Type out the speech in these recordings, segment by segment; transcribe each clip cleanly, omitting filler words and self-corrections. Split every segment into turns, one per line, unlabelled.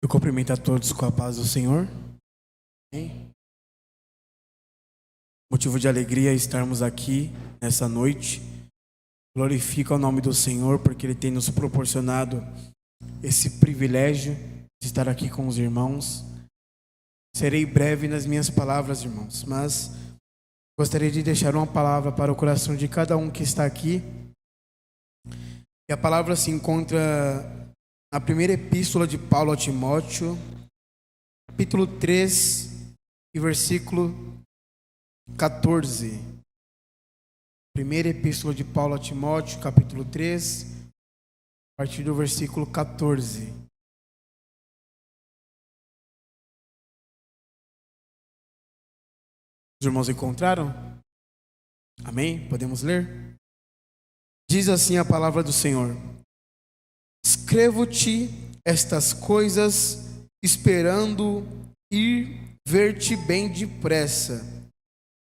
Eu cumprimento a todos com a paz do Senhor. Amém. Motivo de alegria estarmos aqui nessa noite. Glorifica o nome do Senhor porque Ele tem nos proporcionado esse privilégio de estar aqui com os irmãos. Serei breve nas minhas palavras, irmãos, mas gostaria de deixar uma palavra para o coração de cada um que está aqui. E a palavra se encontra na primeira epístola de Paulo a Timóteo, capítulo 3 e versículo 14. Primeira epístola de Paulo a Timóteo, capítulo 3, a partir do versículo 14. Os irmãos encontraram? Amém? Podemos ler? Diz assim a palavra do Senhor: Escrevo-te estas coisas, esperando ir ver-te bem depressa.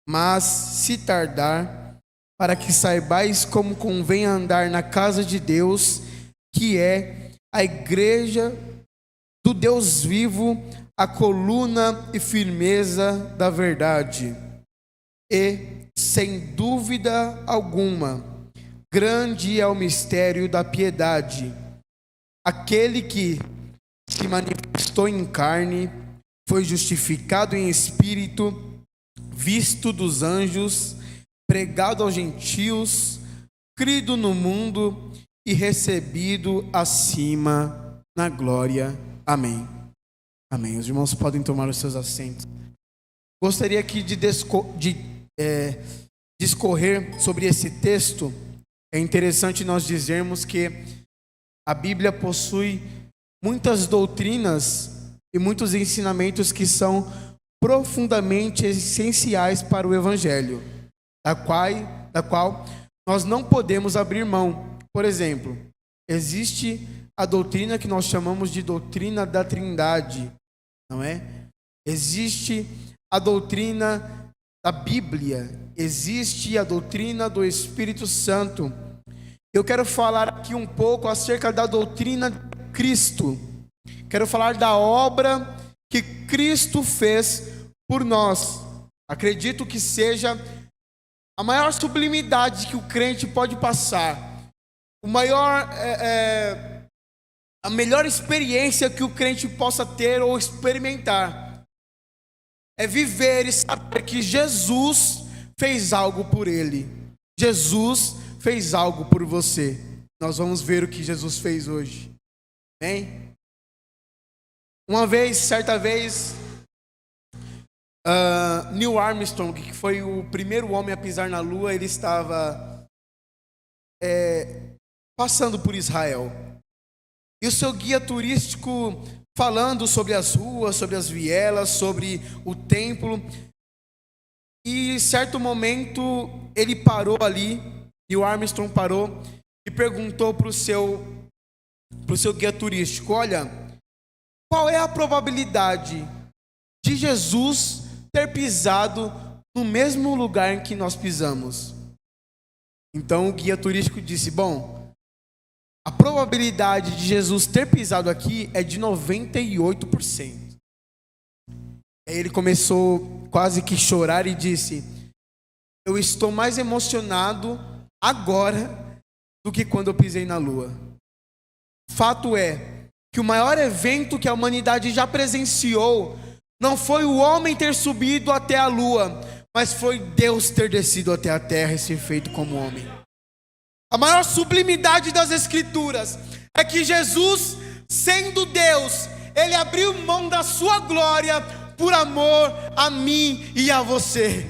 Mas, se tardar, para que saibais como convém andar na casa de Deus, que é a igreja do Deus vivo, a coluna e firmeza da verdade. E, sem dúvida alguma, grande é o mistério da piedade. Aquele que se manifestou em carne, foi justificado em espírito, visto dos anjos, pregado aos gentios, crido no mundo e recebido acima na glória. Amém. Amém. Os irmãos podem tomar os seus assentos. Gostaria aqui de discorrer sobre esse texto. É interessante nós dizermos que a Bíblia possui muitas doutrinas e muitos ensinamentos que são profundamente essenciais para o Evangelho, da qual nós não podemos abrir mão. Por exemplo, existe a doutrina que nós chamamos de doutrina da Trindade, não é? Existe a doutrina da Bíblia, existe a doutrina do Espírito Santo. Eu quero falar aqui um pouco acerca da doutrina de Cristo. Quero falar da obra que Cristo fez por nós. Acredito que seja a maior sublimidade que o crente pode passar. A melhor experiência que o crente possa ter ou experimentar é viver e saber que Jesus fez algo por ele. Jesus fez algo por você. Nós vamos ver o que Jesus fez hoje. Amém? Certa vez, Neil Armstrong, que foi o primeiro homem a pisar na Lua, ele estava passando por Israel. E o seu guia turístico falando sobre as ruas, sobre as vielas, sobre o templo. E em certo momento ele parou ali, Neil Armstrong parou e perguntou para o seu guia turístico: olha, qual é a probabilidade de Jesus ter pisado no mesmo lugar em que nós pisamos? Então o guia turístico disse: bom, a probabilidade de Jesus ter pisado aqui é de 98%. Aí ele começou quase que chorar e disse: eu estou mais emocionado agora do que quando eu pisei na Lua. Fato é que o maior evento que a humanidade já presenciou não foi o homem ter subido até a Lua, mas foi Deus ter descido até a terra e ser feito como homem. A maior sublimidade das Escrituras é que Jesus, sendo Deus, Ele abriu mão da sua glória por amor a mim e a você.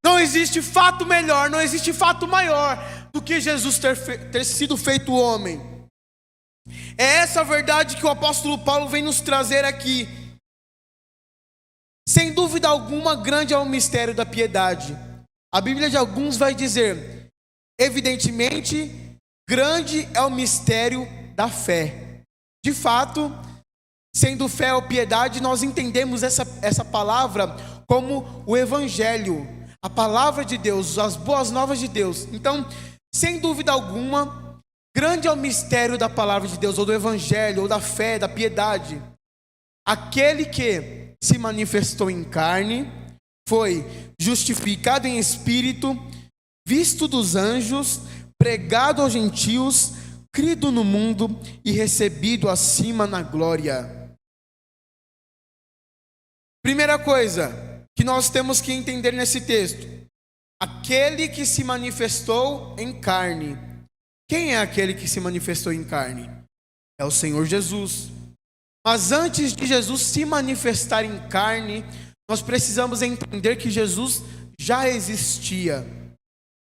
Não existe fato melhor, não existe fato maior do que Jesus ter sido feito homem. É essa a verdade que o apóstolo Paulo vem nos trazer aqui. Sem dúvida alguma, grande é o mistério da piedade. A Bíblia de alguns vai dizer: evidentemente, grande é o mistério da fé. De fato, sendo fé ou piedade, nós entendemos essa palavra como o Evangelho, a palavra de Deus, as boas novas de Deus. Então, sem dúvida alguma, grande é o mistério da palavra de Deus, ou do Evangelho, ou da fé, da piedade. Aquele que se manifestou em carne, foi justificado em espírito, visto dos anjos, pregado aos gentios, crido no mundo e recebido acima na glória. Primeira coisa que nós temos que entender nesse texto: aquele que se manifestou em carne. Quem é aquele que se manifestou em carne? É o Senhor Jesus. Mas antes de Jesus se manifestar em carne, nós precisamos entender que Jesus já existia.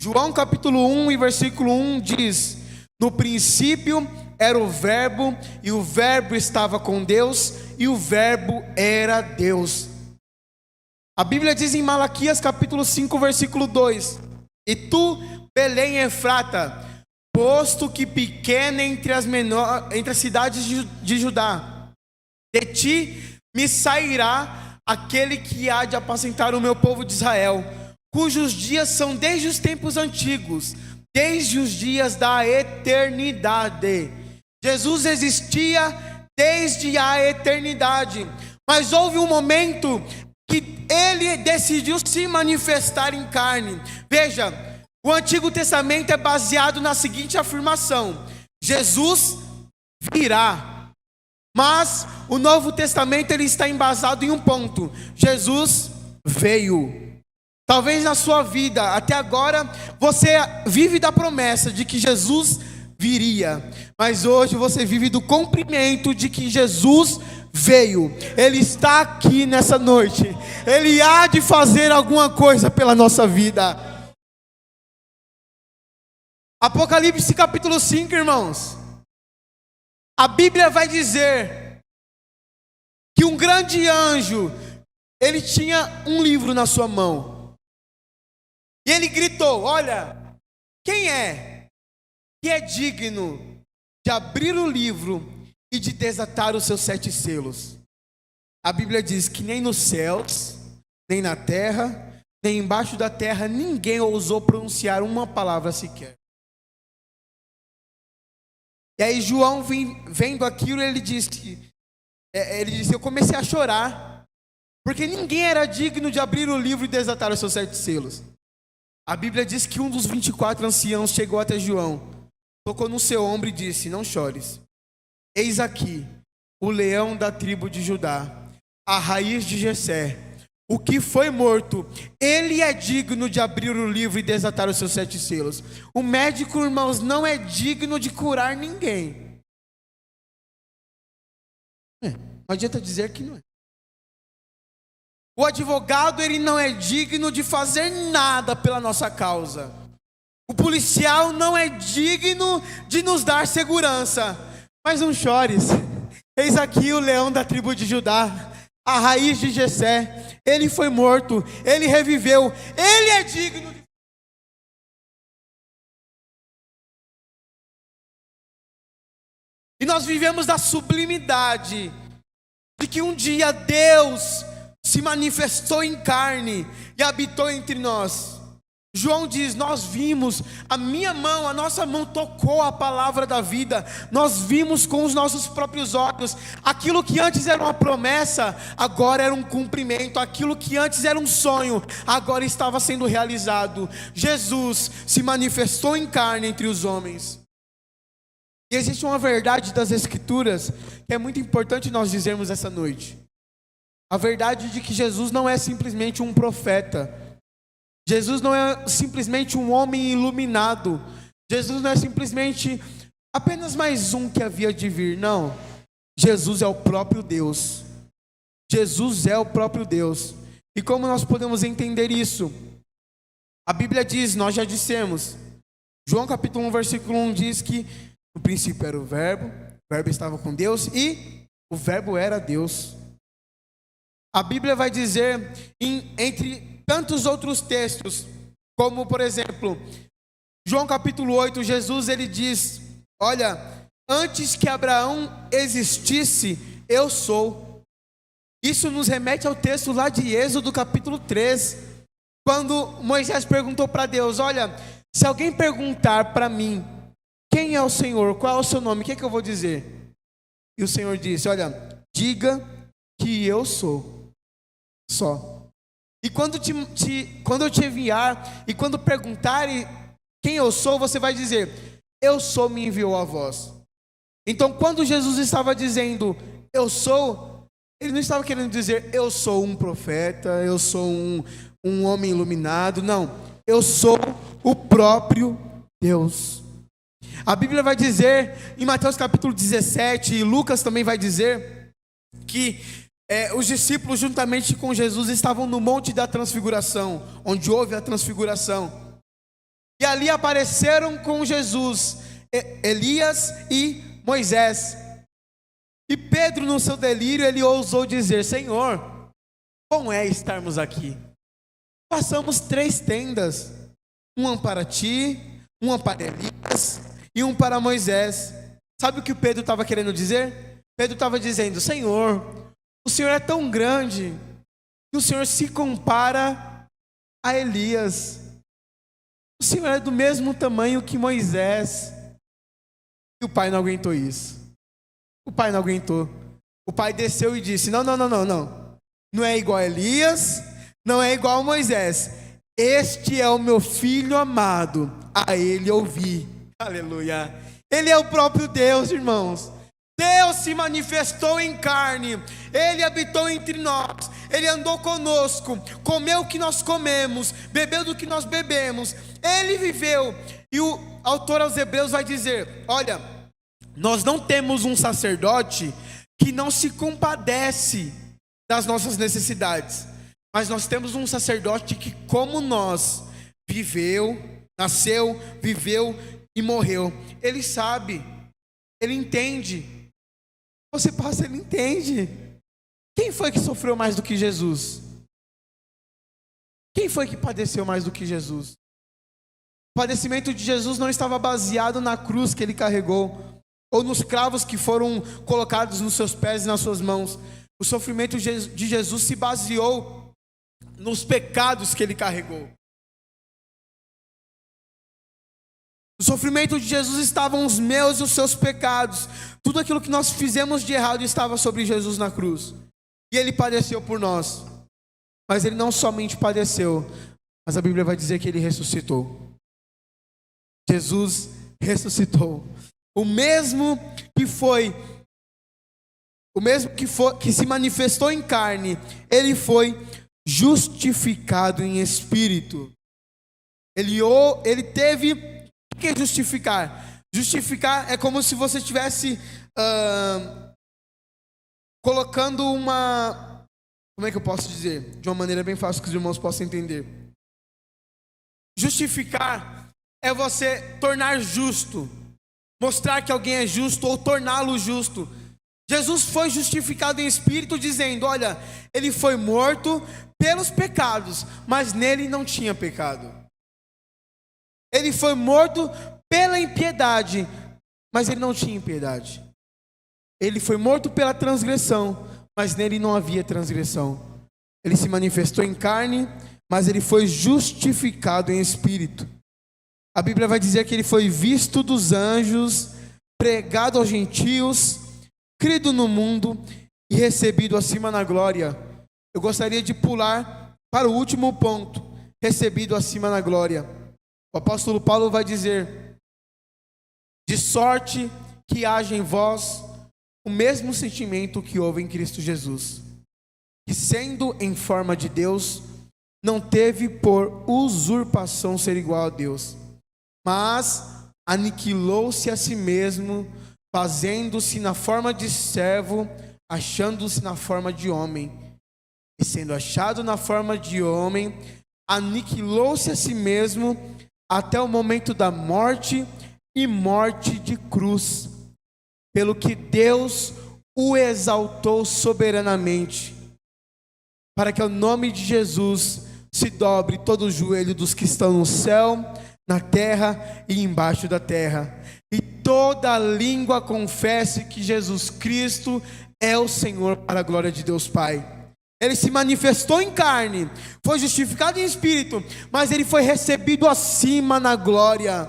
João capítulo 1 e versículo 1 diz: no princípio era o verbo, e o verbo estava com Deus, e o verbo era Deus. A Bíblia diz em Malaquias capítulo 5 versículo 2: e tu, Belém Efrata, posto que pequena entre as cidades de Judá, de ti me sairá aquele que há de apacentar o meu povo de Israel, cujos dias são desde os tempos antigos, desde os dias da eternidade. Jesus existia desde a eternidade, mas houve um momento que ele decidiu se manifestar em carne. Veja, o Antigo Testamento é baseado na seguinte afirmação: Jesus virá. Mas o Novo Testamento ele está embasado em um ponto: Jesus veio. Talvez na sua vida, até agora, você vive da promessa de que Jesus viria, mas hoje você vive do cumprimento de que Jesus veio. Ele está aqui nessa noite. Ele há de fazer alguma coisa pela nossa vida. Apocalipse capítulo 5, irmãos. A Bíblia vai dizer que um grande anjo, ele tinha um livro na sua mão. E ele gritou: olha, quem é que é digno de abrir o livro e de desatar os seus 7 selos? A Bíblia diz que nem nos céus, nem na terra, nem embaixo da terra, ninguém ousou pronunciar uma palavra sequer. E aí João, vendo aquilo, ele disse, eu comecei a chorar, porque ninguém era digno de abrir o livro e desatar os seus 7 selos. A Bíblia diz que um dos 24 anciãos chegou até João, tocou no seu ombro e disse: não chores, eis aqui o leão da tribo de Judá, a raiz de Jessé, o que foi morto. Ele é digno de abrir o livro e desatar os seus 7 selos. O médico, irmãos, não é digno de curar ninguém. Não adianta dizer que não é. O advogado, ele não é digno de fazer nada pela nossa causa. O policial não é digno de nos dar segurança. Mas não chores, eis aqui o leão da tribo de Judá, a raiz de Jessé. Ele foi morto, ele reviveu, ele é digno de... E nós vivemos da sublimidade de que um dia Deus se manifestou em carne e habitou entre nós. João diz: nós vimos, a nossa mão tocou a palavra da vida. Nós vimos com os nossos próprios olhos. Aquilo que antes era uma promessa, agora era um cumprimento. Aquilo que antes era um sonho, agora estava sendo realizado. Jesus se manifestou em carne entre os homens. E existe uma verdade das Escrituras que é muito importante nós dizermos essa noite. A verdade de que Jesus não é simplesmente um profeta. Jesus não é simplesmente um homem iluminado. Jesus não é simplesmente apenas mais um que havia de vir. Não. Jesus é o próprio Deus. Jesus é o próprio Deus. E como nós podemos entender isso? A Bíblia diz, nós já dissemos, João capítulo 1, versículo 1 diz que no princípio era o verbo estava com Deus e o verbo era Deus. A Bíblia vai dizer, entre tantos outros textos, como por exemplo, João capítulo 8, Jesus ele diz: olha, antes que Abraão existisse, eu sou. Isso nos remete ao texto lá de Êxodo capítulo 3, quando Moisés perguntou para Deus: olha, se alguém perguntar para mim, quem é o Senhor, qual é o seu nome, o que é que eu vou dizer? E o Senhor disse: olha, diga que eu sou. Só. E quando eu te enviar, e quando perguntarem quem eu sou, você vai dizer: eu sou, me enviou a vós. Então, quando Jesus estava dizendo eu sou, ele não estava querendo dizer eu sou um profeta, eu sou um homem iluminado. Não, eu sou o próprio Deus. A Bíblia vai dizer em Mateus capítulo 17, e Lucas também vai dizer, que os discípulos juntamente com Jesus estavam no Monte da Transfiguração, onde houve a transfiguração. E ali apareceram com Jesus Elias e Moisés. E Pedro, no seu delírio, ele ousou dizer: Senhor, bom é estarmos aqui. Façamos 3 tendas, uma para ti, uma para Elias e um para Moisés. Sabe o que o Pedro estava querendo dizer? Pedro estava dizendo: Senhor, o Senhor é tão grande que o Senhor se compara a Elias. O Senhor é do mesmo tamanho que Moisés. E o pai não aguentou isso. O pai não aguentou. O pai desceu e disse: não. Não é igual a Elias, não é igual a Moisés. Este é o meu filho amado, a ele ouvi. Aleluia. Ele é o próprio Deus, irmãos. Deus se manifestou em carne, Ele habitou entre nós, Ele andou conosco, comeu o que nós comemos, bebeu do que nós bebemos, Ele viveu. E o autor aos Hebreus vai dizer: olha, nós não temos um sacerdote que não se compadece das nossas necessidades, mas nós temos um sacerdote que, como nós, viveu, nasceu, viveu e morreu. Ele sabe, Ele entende. Você passa, Ele entende. Quem foi que sofreu mais do que Jesus? Quem foi que padeceu mais do que Jesus? O padecimento de Jesus não estava baseado na cruz que Ele carregou, ou nos cravos que foram colocados nos seus pés e nas suas mãos. O sofrimento de Jesus se baseou nos pecados que Ele carregou. O sofrimento de Jesus estavam os meus e os seus pecados. Tudo aquilo que nós fizemos de errado estava sobre Jesus na cruz. E Ele padeceu por nós. Mas Ele não somente padeceu, mas a Bíblia vai dizer que Ele ressuscitou. Jesus ressuscitou. O mesmo que se manifestou em carne, Ele foi justificado em espírito. Ele teve... O que é justificar? Justificar é como se você estivesse colocando uma... Como é que eu posso dizer? De uma maneira bem fácil que os irmãos possam entender. Justificar é você tornar justo, mostrar que alguém é justo ou torná-lo justo. Jesus foi justificado em espírito, dizendo: olha, Ele foi morto pelos pecados, mas nele não tinha pecado. Ele foi morto pela impiedade, mas Ele não tinha impiedade. Ele foi morto pela transgressão, mas nele não havia transgressão. Ele se manifestou em carne, mas Ele foi justificado em espírito. A Bíblia vai dizer que Ele foi visto dos anjos, pregado aos gentios, crido no mundo e recebido acima na glória. Eu gostaria de pular para o último ponto: recebido acima na glória. O apóstolo Paulo vai dizer: de sorte que haja em vós o mesmo sentimento que houve em Cristo Jesus, que sendo em forma de Deus, não teve por usurpação ser igual a Deus, mas aniquilou-se a si mesmo, fazendo-se na forma de servo, achando-se na forma de homem, e sendo achado na forma de homem, aniquilou-se a si mesmo, até o momento da morte, e morte de cruz, pelo que Deus o exaltou soberanamente, para que ao nome de Jesus se dobre todo o joelho dos que estão no céu, na terra e embaixo da terra, e toda língua confesse que Jesus Cristo é o Senhor, para a glória de Deus Pai. Ele se manifestou em carne, foi justificado em espírito, mas Ele foi recebido acima na glória.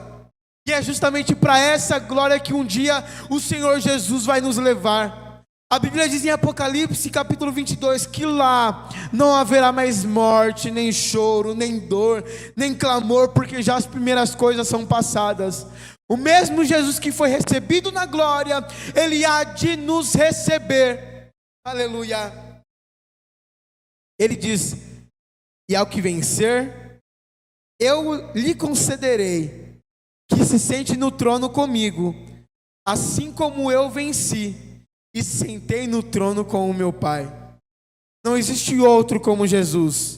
E é justamente para essa glória que um dia o Senhor Jesus vai nos levar. A Bíblia diz em Apocalipse capítulo 22 que lá não haverá mais morte, nem choro, nem dor, nem clamor, porque já as primeiras coisas são passadas. O mesmo Jesus que foi recebido na glória, Ele há de nos receber. Aleluia. Ele diz: e ao que vencer, eu lhe concederei que se sente no trono comigo, assim como eu venci e sentei no trono com o meu Pai. Não existe outro como Jesus.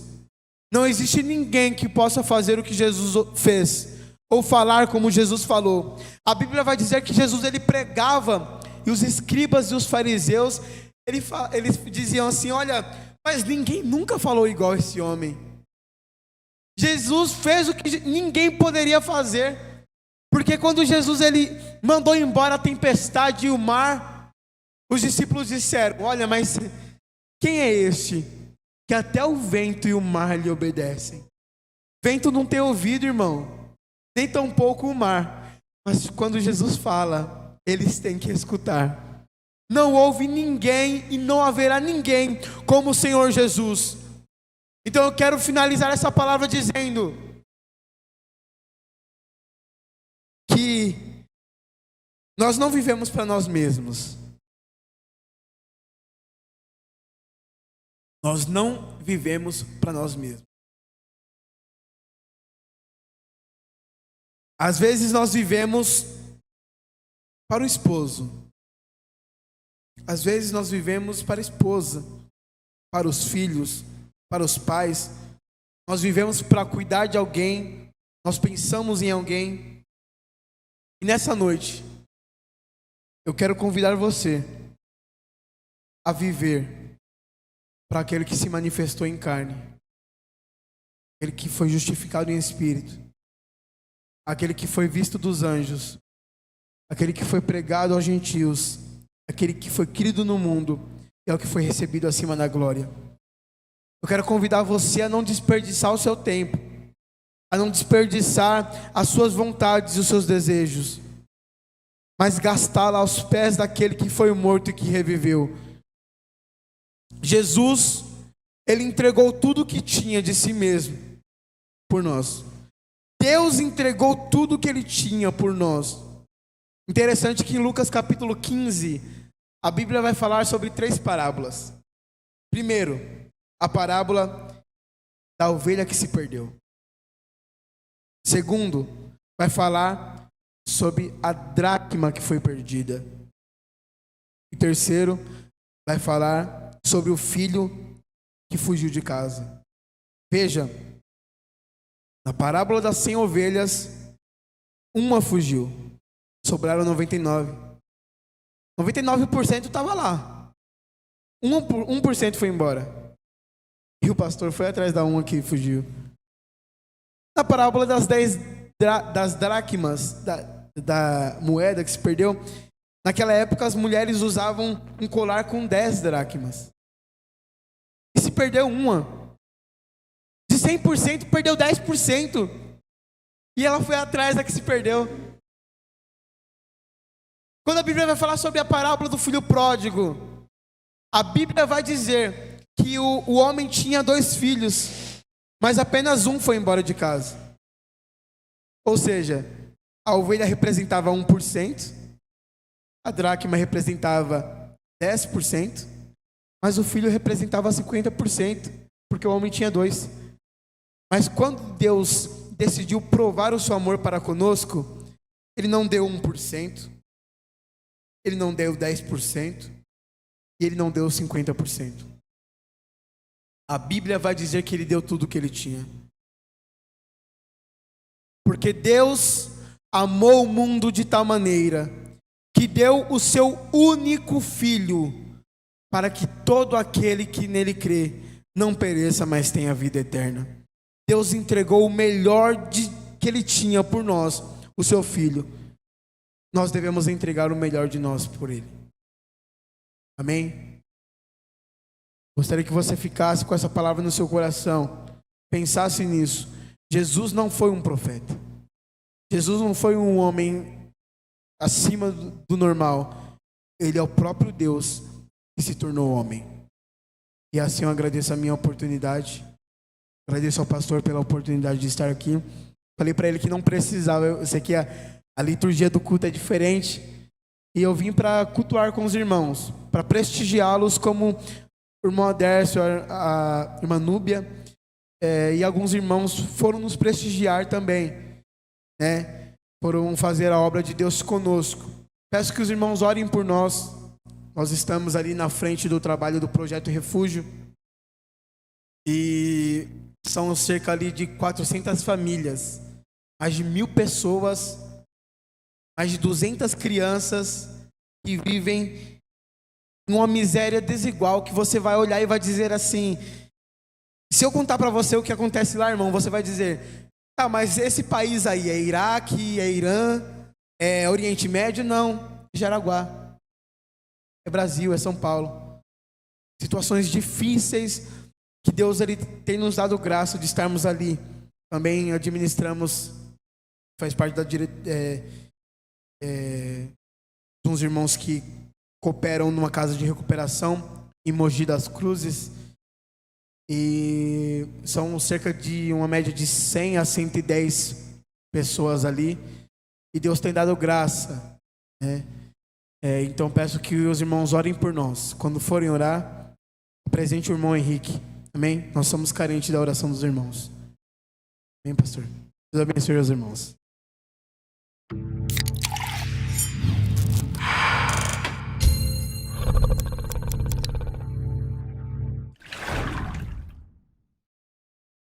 Não existe ninguém que possa fazer o que Jesus fez, ou falar como Jesus falou. A Bíblia vai dizer que Jesus, ele pregava, e os escribas e os fariseus, eles diziam assim: olha, mas ninguém nunca falou igual esse homem. Jesus fez o que ninguém poderia fazer, porque quando Jesus ele mandou embora a tempestade e o mar, os discípulos disseram: olha, mas quem é este que até o vento e o mar lhe obedecem? Vento não tem ouvido, irmão, nem tampouco o mar, mas quando Jesus fala, eles têm que escutar. Não houve ninguém e não haverá ninguém como o Senhor Jesus. Então eu quero finalizar essa palavra dizendo que nós não vivemos para nós mesmos. Nós não vivemos para nós mesmos. Às vezes nós vivemos para o esposo. Às vezes nós vivemos para a esposa, para os filhos, para os pais. Nós vivemos para cuidar de alguém. Nós pensamos em alguém. E nessa noite, eu quero convidar você a viver para aquele que se manifestou em carne, aquele que foi justificado em espírito, aquele que foi visto dos anjos, aquele que foi pregado aos gentios, aquele que foi querido no mundo, e é o que foi recebido acima da glória. Eu quero convidar você a não desperdiçar o seu tempo, a não desperdiçar as suas vontades e os seus desejos, mas gastá-la aos pés daquele que foi morto e que reviveu. Jesus, ele entregou tudo o que tinha de si mesmo por nós. Deus entregou tudo o que ele tinha por nós. Interessante que em Lucas capítulo 15, a Bíblia vai falar sobre 3 parábolas. Primeiro, a parábola da ovelha que se perdeu. Segundo, vai falar sobre a dracma que foi perdida. E terceiro, vai falar sobre o filho que fugiu de casa. Veja, na parábola das 100 ovelhas, uma fugiu, sobraram 99. 99% estava lá, 1% foi embora, e o pastor foi atrás da uma que fugiu. Na parábola das 10 das dracmas, da moeda que se perdeu, naquela época as mulheres usavam um colar com 10 dracmas. E se perdeu uma, de 100% perdeu 10%. E ela foi atrás da que se perdeu. Quando a Bíblia vai falar sobre a parábola do filho pródigo, a Bíblia vai dizer que o homem tinha 2 filhos, mas apenas um foi embora de casa. Ou seja, a ovelha representava 1%, a dracma representava 10%, mas o filho representava 50%, porque o homem tinha 2. Mas quando Deus decidiu provar o seu amor para conosco, Ele não deu 1%, Ele não deu 10%, e Ele não deu 50%. A Bíblia vai dizer que Ele deu tudo o que Ele tinha. Porque Deus amou o mundo de tal maneira que deu o seu único filho, para que todo aquele que nele crê não pereça, mas tenha vida eterna. Deus entregou o melhor que Ele tinha por nós, o seu Filho. Nós devemos entregar o melhor de nós por Ele. Amém? Gostaria que você ficasse com essa palavra no seu coração, pensasse nisso. Jesus não foi um profeta. Jesus não foi um homem acima do normal. Ele é o próprio Deus. que se tornou homem. E assim eu agradeço a minha oportunidade. Agradeço ao pastor pela oportunidade de estar aqui. Falei para ele que não precisava. Eu sei que a liturgia do culto é diferente. E eu vim para cultuar com os irmãos, para prestigiá-los, como o irmão Adércio, a irmã Núbia, e alguns irmãos foram nos prestigiar também, né? Foram fazer a obra de Deus conosco. Peço que os irmãos orem por nós. Nós estamos ali na frente do trabalho do Projeto Refúgio. E são cerca ali de 400 famílias, mais de 1.000 pessoas, mais de 200 crianças que vivem em uma miséria desigual, que você vai olhar e vai dizer assim, se eu contar para você o que acontece lá, irmão, você vai dizer, tá, mas esse país aí é Iraque, é Irã, é Oriente Médio? Não, Jaraguá, é Brasil, é São Paulo. Situações difíceis, que Deus ele tem nos dado graça de estarmos ali. Também administramos, faz parte da uns irmãos que cooperam numa casa de recuperação em Mogi das Cruzes. E são cerca de uma média de 100 a 110 pessoas ali. E Deus tem dado graça, né? Então peço que os irmãos orem por nós. Quando forem orar, apresente o irmão Henrique. Amém? Nós somos carentes da oração dos irmãos. Amém, pastor? Deus abençoe os irmãos.